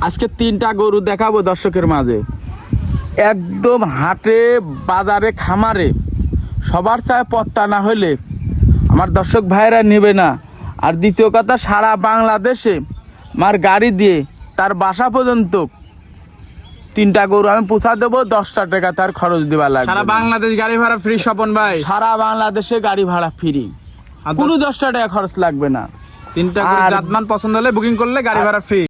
আজকে তিনটা গরু দেখাবো দর্শকের মাঝে, একদম হাটে বাজারে খামারে সবার চায় পত্তা না হলে আমার দর্শক ভাইরা নেবে না। আর দ্বিতীয় কথা, সারা বাংলাদেশে আমার গাড়ি দিয়ে তার বাসা পর্যন্ত তিনটা গরু আমি পৌঁছা দেবো, 10টা টাকা তার খরচ দেওয়া লাগবে। সারা বাংলাদেশ গাড়ি ভাড়া ফ্রি স্বপন ভাই, সারা বাংলাদেশে গাড়ি ভাড়া ফ্রি, কোনো 10টা টাকা খরচ লাগবে না। তিনটা করে জাতমান পছন্দ হলে বুকিং করলে গাড়ি ভাড়া ফ্রি।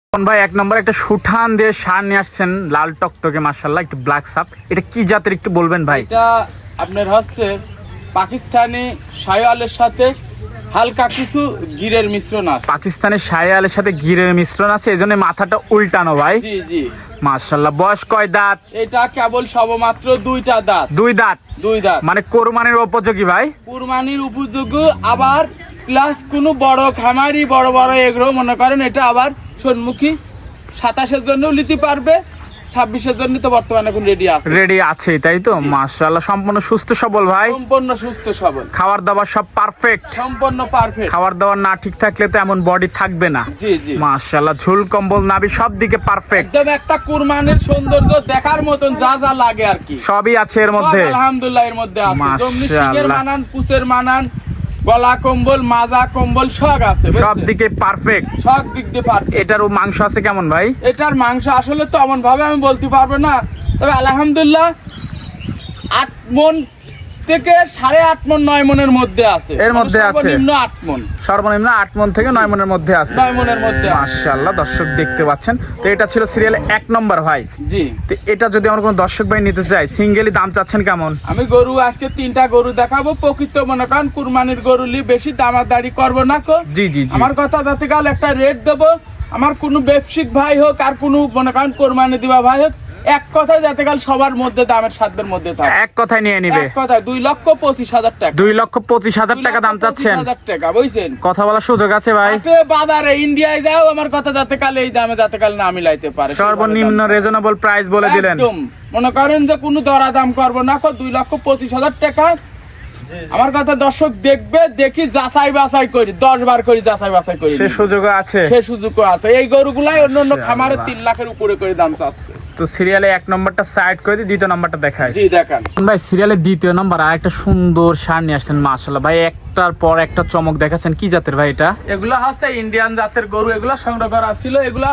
স্বপন ভাই, এক নম্বর একটা সুঠান দিয়ে সার নিয়ে আসছেন, লাল টকটকে মাশাআল্লাহ, একটু ব্ল্যাক সাপ, এটা কি জাতের একটু বলবেন ভাই? এটা আপনার হচ্ছে পাকিস্তানি শায়ালের সাথে হালকা কিছু গিরের মিশ্রণ আছে। পাকিস্তানের শায়ালের সাথে গিরের মিশ্রণ আছে, এজন্য মাথাটা উল্টানো ভাই। জি জি মাশাআল্লাহ। বয়স কয় দাঁত? এটা কেবল সবেমাত্র 2টা দাঁত। 2 দাঁত। 2 দাঁত মানে কোরবানির উপযোগী ভাই, কুরবানির উপযোগী। আবার প্লাস কোনো বড় খামারি বড় বড় এগুলো মনে করেন এটা আবার সম্মুখী 27-এর জন্যও নিতে পারবে, 26-এর জন্য তো বর্তমানে এখন রেডি আছে। রেডি আছে তাই তো? মাশাআল্লাহ, সম্পূর্ণ সুস্থ সবল ভাই, সম্পূর্ণ সুস্থ সবল, খাবার দাবার সব পারফেক্ট। সম্পূর্ণ পারফেক্ট। খাবার দাবার না ঠিক থাকলে তো এমন বডি থাকবে না। জি জি মাশাআল্লাহ, ঝুল কম্বল নাভি সব দিকে পারফেক্ট, একদম একটা কুরবানির সৌন্দর্য দেখার মতন যা যা লাগে আর কি সবই আছে এর মধ্যে। সব আলহামদুলিল্লাহ এর মধ্যে আছে। যেমনি মাশাআল্লাহ। সিংহের মানান, পুচের মানান, গলা কম্বল, মাজা কম্বল সব আছে, সব দিকে পারফেক্ট, সব দিক দিয়ে পারফেক্ট। এটারও মাংস আছে কেমন ভাই? এটার মাংস আসলে তো এমন ভাবে আমি বলতে পারবো না, তবে আলহামদুলিল্লাহ 8 মণ থেকে 8.5 মণ 9 মণের মধ্যে আছে। এর মধ্যে আছে সর্বনিম্ন 8 মণ, সর্বনিম্ন 8 মণ থেকে 9 মণের মধ্যে আছে। 9 মণের মধ্যে আছে। মাশাআল্লাহ, দর্শক দেখতে পাচ্ছেন। তো এটা ছিল সিরিয়াল 1 নম্বর ভাই। জি, তো এটা যদি আমার কোনো দর্শক ভাই নিতে চায়, সিঙ্গেলি দাম চাচ্ছেন কেমন? আমি গরু আজকে 3টা গরু দেখাবো। প্রকৃত মনে করেন কুরবানির গরু লি বেশি দামাদারি করবো না কো। জি জি জি। আমার কথা যাতে কাল একটা রেট দেবো, আমার কোনো ব্যবসায়িক ভাই হোক আর কোনো মনে করেন কোরবানি দিবা ভাই হোক, এক কথায় যাতে কাল সবার মধ্যে দামের সাধ্যের মধ্যে থাকে, এক কথায় নিয়ে নিবে। এক কথায় 2,25,000 টাকা। 2,25,000 টাকা দাম চাচ্ছেন? 2,25,000 টাকা, বুঝছেন? কথা বলার সুযোগ আছে ভাই? আপনি বাজারে ইন্ডিয়ায় যাও, আমার কথা যাতে কাল এই দামে যাতে কাল না মিলাইতে পারে। সর্বনিম্ন রিজনেবল প্রাইস বলে দিলেন। একদম মনে করেন যে কোনো দরা দাম করবো না, 2,25,000 টাকা। আমার কথা দর্শক দেখবে, দেখি যাচাই বাছাই করি, 10 বার করি যাচাই বাছাই করি, সে সুযোগ আছে, সে সুযোগও আছে। এই গরুগুলাই অন্য খামারে 3 লাখের উপরে করে দাম চাচ্ছে। তো সিরিয়ালে 1 নম্বরটা সাইড করে দিই, 2 নম্বরটা দেখাই। জি দেখান ভাই, সিরিয়ালে 2য় নম্বর আর একটা সুন্দর সার নিয়ে আসছেন মাশাআল্লাহ ভাই, একটার পর একটা চমক দেখাচ্ছেন। কি জাতের ভাই এটা? এগুলা হচ্ছে ইন্ডিয়ান জাতের গরু, এগুলা সংগ্রহ করা ছিল। এগুলা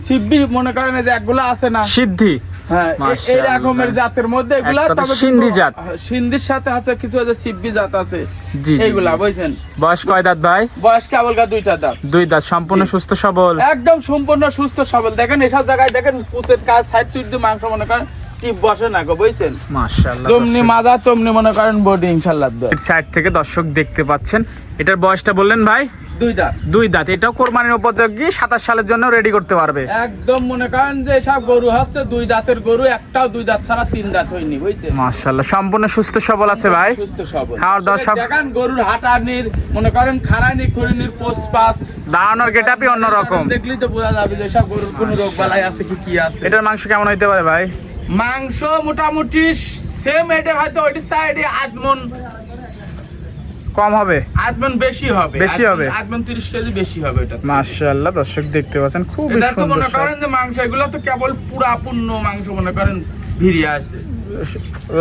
সিদ্ধি মনে করেন যে একগুলা আছে না, সিদ্ধি, হ্যাঁ এই রকমের জাতের মধ্যে এগুলা। একটা তো তবে সিন্ধি জাত। সিন্ধির সাথে আছে কিছু আছে সিব্বি জাত আছে। জি, এইগুলা বুঝছেন। বয়স কয় দাঁত ভাই? বয়স কেবলকা 2টা দাঁত। 2 দাঁত, সম্পূর্ণ সুস্থ সবল, একদম সম্পূর্ণ সুস্থ সবল। দেখেন এসব জায়গায় দেখেন পুতের কাজ সাইড সুইড দিয়ে মাংস মনে করেন টিপ বসে না গো, বুঝছেন? মাশাআল্লাহ। তেমনি মাজা তেমনি মনে করেন বডি ইনশাআল্লাহ। সাইড থেকে দর্শক দেখতে পাচ্ছেন। এটার বয়সটা বললেন ভাই? 2 দাঁত। 2 দাঁত। এটাও কোরবানির উপযোগী, 27 সালের জন্য রেডি করতে পারবে। একদম মনে করেন যে সব গরু হচ্ছে 2 দাঁতের গরু, একটাও 2 দাঁত ছাড়া 3 দাঁত হয়নি, বুঝছেন? মাশাআল্লাহ, সম্পূর্ণ সুস্থ সবল আছে ভাই, সুস্থ সবল। খাওয়ার দাওয়ার সব। দেখেন গরুর হাঁটানির মনে করেন খাড়ানি খুঁড়িনির পোস্ট পাস, দাঁড়ানোর গেটআপই অন্যরকম। দেখলেই তো বোঝা যাবে যে সব গরুর কোনো রোগ বালাই আছে কি আছে। এটার মাংস কেমন হইতে পারে ভাই? মাংস মোটামুটি সেম, এটা হয়তো ওই সাইডে 8 মণ কম হবে, 8 মণ বেশি হবে, বেশি হবে, 8 মণ 30 কেজি বেশি হবে এটা। মাশাআল্লাহ, দর্শক দেখতে পাচ্ছেন খুবই এটা তো সুন্দর মনে করেন যে মাংস এগুলো তো কেবল পুরা পূর্ণ মাংস মনে করেন ভিড়িয়ে আছে,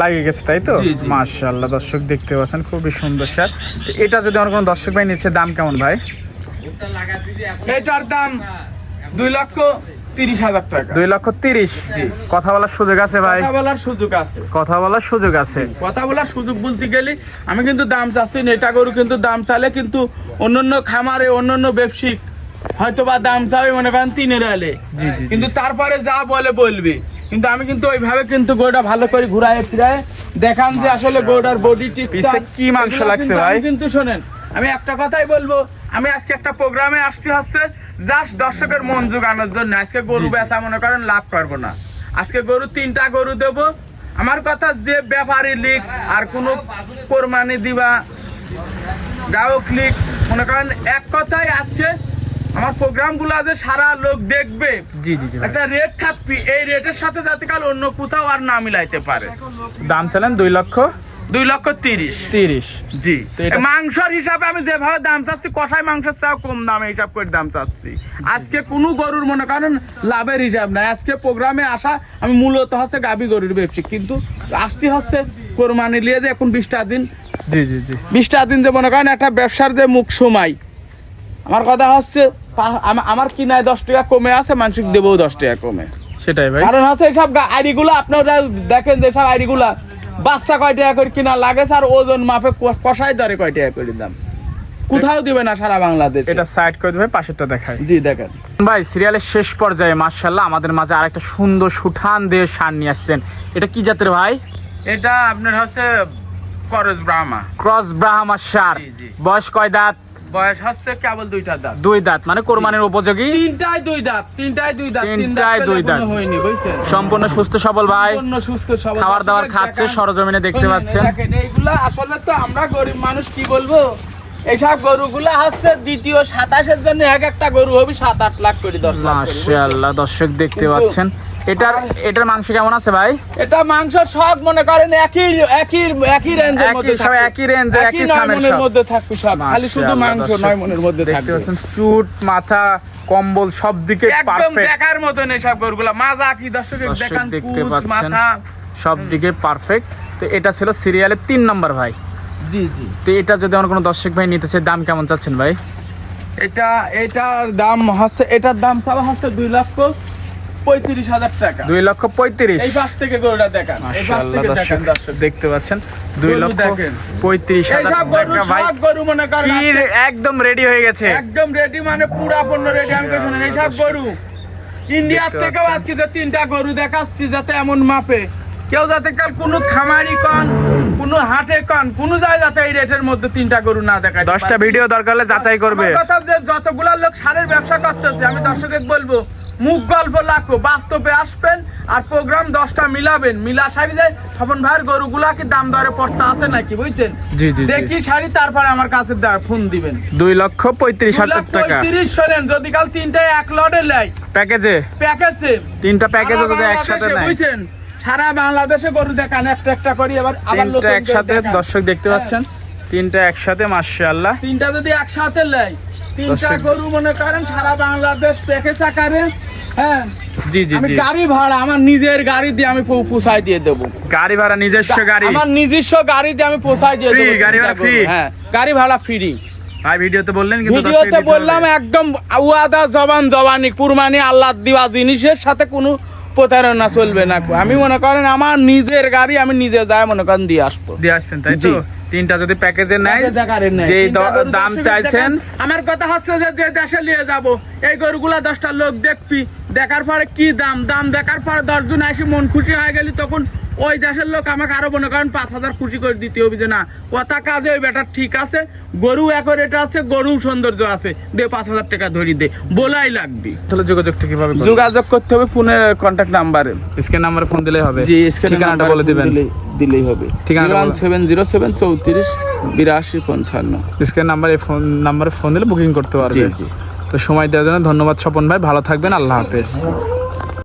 লাগে গেছে তাই তো? জি, জি। মাশাআল্লাহ, দর্শক দেখতে পাচ্ছেন খুবই সুন্দর স্যার। এটা যদি আমার কোনো দর্শক ভাই নিচ্ছে, দাম কেমন ভাই? এটার দাম 2,30,000 টাকা। 2,30,000। জি। কথা বলার সুযোগ আছে ভাই? কথা বলার সুযোগ আছে, কথা বলার সুযোগ আছে। কথা বলার সুযোগ বলতে গেলে আমি কিন্তু দাম চাচ্ছি না। এটা গরু কিন্তু দাম চাইলে কিন্তু অন্যান্য খামারে অন্যান্য ব্যবসায়িক হয়তো বা দাম চাবে মনে করেন 3-এর আলে, জি জি। কিন্তু তারপরে যা বলবে। কিন্তু আমি কিন্তু ওইভাবে কিন্তু গরুটা ভালো করে ঘুরায় ফিরায় দেখান যে আসলে গরুটার বডি টিপ কি মাংস লাগছে ভাই? কিন্তু শোনেন, আমি একটা কথাই বলবো, আমি আজকে একটা প্রোগ্রামে আসছি হচ্ছে জাস্ট দর্শকের মন জোগানোর জন্য। আজকে গরু বেচা মনে করেন লাভ করবো না, আজকে গরু 3টা গরু দেবো। আমার কথা যে ব্যাপারী লিখ আর কোনো কোরবানি দিবা গায়ক লিখ মনে করেন, এক কথাই আজকে আমার প্রোগ্রাম গুলা যে সারা লোক দেখবে, জি জি জি। একটা রেট থাকবি, এই রেটের সাথে যাতে কাল অন্য কোথাও আর না মিলাইতে পারে। দাম চালেন 2,30,000 2,30,000 30। জি। তো এটা- মাংসের হিসাবে আমি যেভাবে দাম চাচ্ছি, কষাই মাংসের চাও কম দামে হিসাব করে দাম চাচ্ছি। আজকে কোনো গরুর মনে করেন লাভের হিসাব নাই। আজকে প্রোগ্রামে আসা আমি মূলত হচ্ছে গাভী গরুর ব্যবসা, কিন্তু আসছি হচ্ছে কোরবানি নিয়ে যে এখন 20টা দিন, জি জি জি 20টা দিন যে মনে করেন একটা ব্যবসার যে মুখ সময়, আমার কথা হচ্ছে আমার কিনায় 10 টাকা কমে আছে, মানসিক দেবও 10 টাকা কমে। সেটাই ভাই। কারণ হচ্ছে এইসব আইডিগুলো আপনারা দেখেন, যেসব আইডিগুলা বাচ্চা কয় টাকা করে কিনা লাগে, আর ওজন মাপে কষাই দরে কয় টাকা করে দাম, কোথাও দিবে না সারা বাংলাদেশ। এটা সাইড করে দিবে, পাশেরটা দেখায়। জি দেখেন ভাই, সিরিয়ালের শেষ পর্যায়ে মাশাআল্লাহ আমাদের মাঝে আরেকটা সুন্দর সুঠান দিয়ে ষাঁড় নিয়ে আসছেন। এটা কি জাতের ভাই? এটা আপনার হচ্ছে করজ ব্রাহ্মা, ক্রস ব্রাহ্মা ষাঁড়। জি, জি। বয়স কয় দাঁত? বয়স হচ্ছে কেবল 2টা দাঁত। 2 দাঁত, মানে কোরবানির উপযোগী। তিনটায় 2 দাঁত, তিনটায় 2 দাঁত, তিন তিনটায় দাঁত দুই পেলে দাঁত। কোনো হয়নি, বুঝছেন? সম্পূর্ণ সুস্থ সবল ভাই, সম্পূর্ণ সুস্থ সবল। খাবার দাবার খাচ্ছে, দেখেন, সরজমিনে দেখতে শুনুন, পাচ্ছেন। দেখেন, এইগুলা আসলে তো আমরা গরিব মানুষ কি বলবো, এইসব গরুগুলা হচ্ছে দ্বিতীয় 27-এর জন্য এক একটা গরু হবে 7-8 লাখ করে, 10 লাখ করে, বুঝছেন? মাশাআল্লাহ দর্শক দেখতে কিন্তু- পাচ্ছেন। এটার মাংস কেমন আছে ভাই? এটা মাংস সব মনে করেন একই রেঞ্জের মধ্যে সব থাকবে। একই রেঞ্জে, একই 9 সামের মনের সব। মধ্যে থাকবে সব, খালি শুধু মাশাআল্লাহ, মাংস দর্শক 9 মনের মধ্যে দেখতে থাকবে। পাচ্ছেন, চুট মাথা কম্বল সব দিকে একদম পারফেক্ট। দেখার মতন এইসব গরুগুলা, মাজা কি দর্শক দর্শক দেখান, দেখতে কুচ, পাচ্ছেন। মাথা। সব দিকে পারফেক্ট। তো এটা ছিল সিরিয়ালের 3 নাম্বার ভাই। জি জি। তো এটা যদি আমার কোনো দর্শক ভাই নিতে চায়, দাম কেমন চাচ্ছেন ভাই? এটার দাম হচ্ছে, এটার দাম চাওয়া হচ্ছে 2,35,000 টাকা। 2,35,000। এই পাশ থেকে গরুটা দেখান, এই পাশ মাশাআল্লাহ থেকে দেখেন দর্শক দর্শক। দেখতে পাচ্ছেন, গরু দেখেন। 2,35,000 এইসব গরু টাকা ভাই। সব গরু মনে করেন কি একদম রেডি হয়ে গেছে। একদম রেডি, মানে পুরা পণ্য রেডি। আমি কই শুনেন, এইসব গরু ইন্ডিয়ার দেখতে থেকেও পাচ্ছেন। আজকে যে 3টা গরু দেখাচ্ছি, যাতে এমন মাপে কেউ যাতে কাল কোনো খামারি কন, কোনো হাটে কন, কোনো জায়গায় যাতে এই রেটের মধ্যে 3টা গরু না দেখায়। 10টা ভিডিও দরকার হলে যাচাই করবে। আমার কথা যে যতগুলা লোক সারের ব্যবসা করতেছে, আমি দর্শকে বলবো মুখ গল্প লাগবো, বাস্তবে আসবেন আর প্রোগ্রাম 10টা মিলাবেন, মিলা সারি যায় স্বপন ভাইয়ের গরুগুলা কি দাম দরে পড়তে আছে নাকি, বুঝছেন? জি জি জি। দেখি সারি, তারপরে আমার কাছে ফোন দিবেন। 2,35,000 টাকা 2,35,000 শোনেন, যদি কাল 3টায় 1 লটে লেয় প্যাকেজে। প্যাকেজে, 3টা প্যাকেজে সারা যদি একসাথে বাংলাদেশে, নেয়, বুঝছেন, সারা বাংলাদেশে গরু দেখান একটা একটা করি, আবার 3টা একসাথে দেখান। দর্শক দেখতে পাচ্ছেন, 3টা একসাথে মাশাআল্লাহ। 3টা যদি একসাথে লেয়, 3টা দর্শক- গরু মনে করেন সারা বাংলাদেশ প্যাকেজ আকারে। হ্যাঁ, জি জি আমি জি। গাড়ি ভাড়া আমার নিজের গাড়ি দিয়ে আমি পোষায় দিয়ে দেবো। গাড়ি ভাড়া নিজস্ব গাড়ি আমার নিজস্ব গাড়ি দিয়ে আমি পোষায় দিয়ে Free, দেবো। গাড়ি ভাড়া তিনটা গরু। free? হ্যাঁ, গাড়ি ভাড়া ফ্রি। ভাই ভিডিওতে বললেন, কিন্তু দর্শক ভিডিওতে দিতে হবে। বললাম একদম ওয়াদা জবানি কুরবানি আল্লাহ দিবা জিনিসের সাথে কোনো প্রতারণা চলবে না। আমি মনে করেন আমার নিজের গাড়ি, আমি নিজে যাই মনে করেন দিয়ে আসবো। দিয়ে আসবেন, তাই জি। তো? 3টা যদি প্যাকেজে নেয়, প্যাকেজ আকারে নেয়। যে তিনটা গরু দাম দর্শকের চাইছেন, দেখেন। আমার কথা হচ্ছে যে দেশে নিয়ে যাব, এই গরুগুলা 10টা লোক দেখবি, দেখার পরে কি দাম দেখার পরে 10 জন এসে মন খুশি হয়ে গেলি, তখন ওই দেশের লোক আমাকে আরো মনে করেন 5,000 খুশি করে দিতে হবে, যে না কথা কাজে ওই বেটা ঠিক আছে, গরু একরেট আছে, গরু সৌন্দর্য আছে, দে 5,000 টাকা ধরি দে, বলাই লাগবে। তাহলে যোগাযোগটা কিভাবে করবেন? যোগাযোগ করতে হবে ফোনের কন্ট্যাক্ট নাম্বারে। স্ক্রিন নাম্বারে ফোন দিলেই হবে। জি, ঠিকানাটা বলে দিবেন। দিলেই হবে। ঠিকানাটা বলো। 01707 34 82 55। স্ক্রিন নাম্বারে ফোন দিলে বুকিং করতে পারবে। জি জি। তো সময় দেওয়ার জন্য ধন্যবাদ স্বপন ভাই, ভালো থাকবেন, আল্লাহ হাফেজ।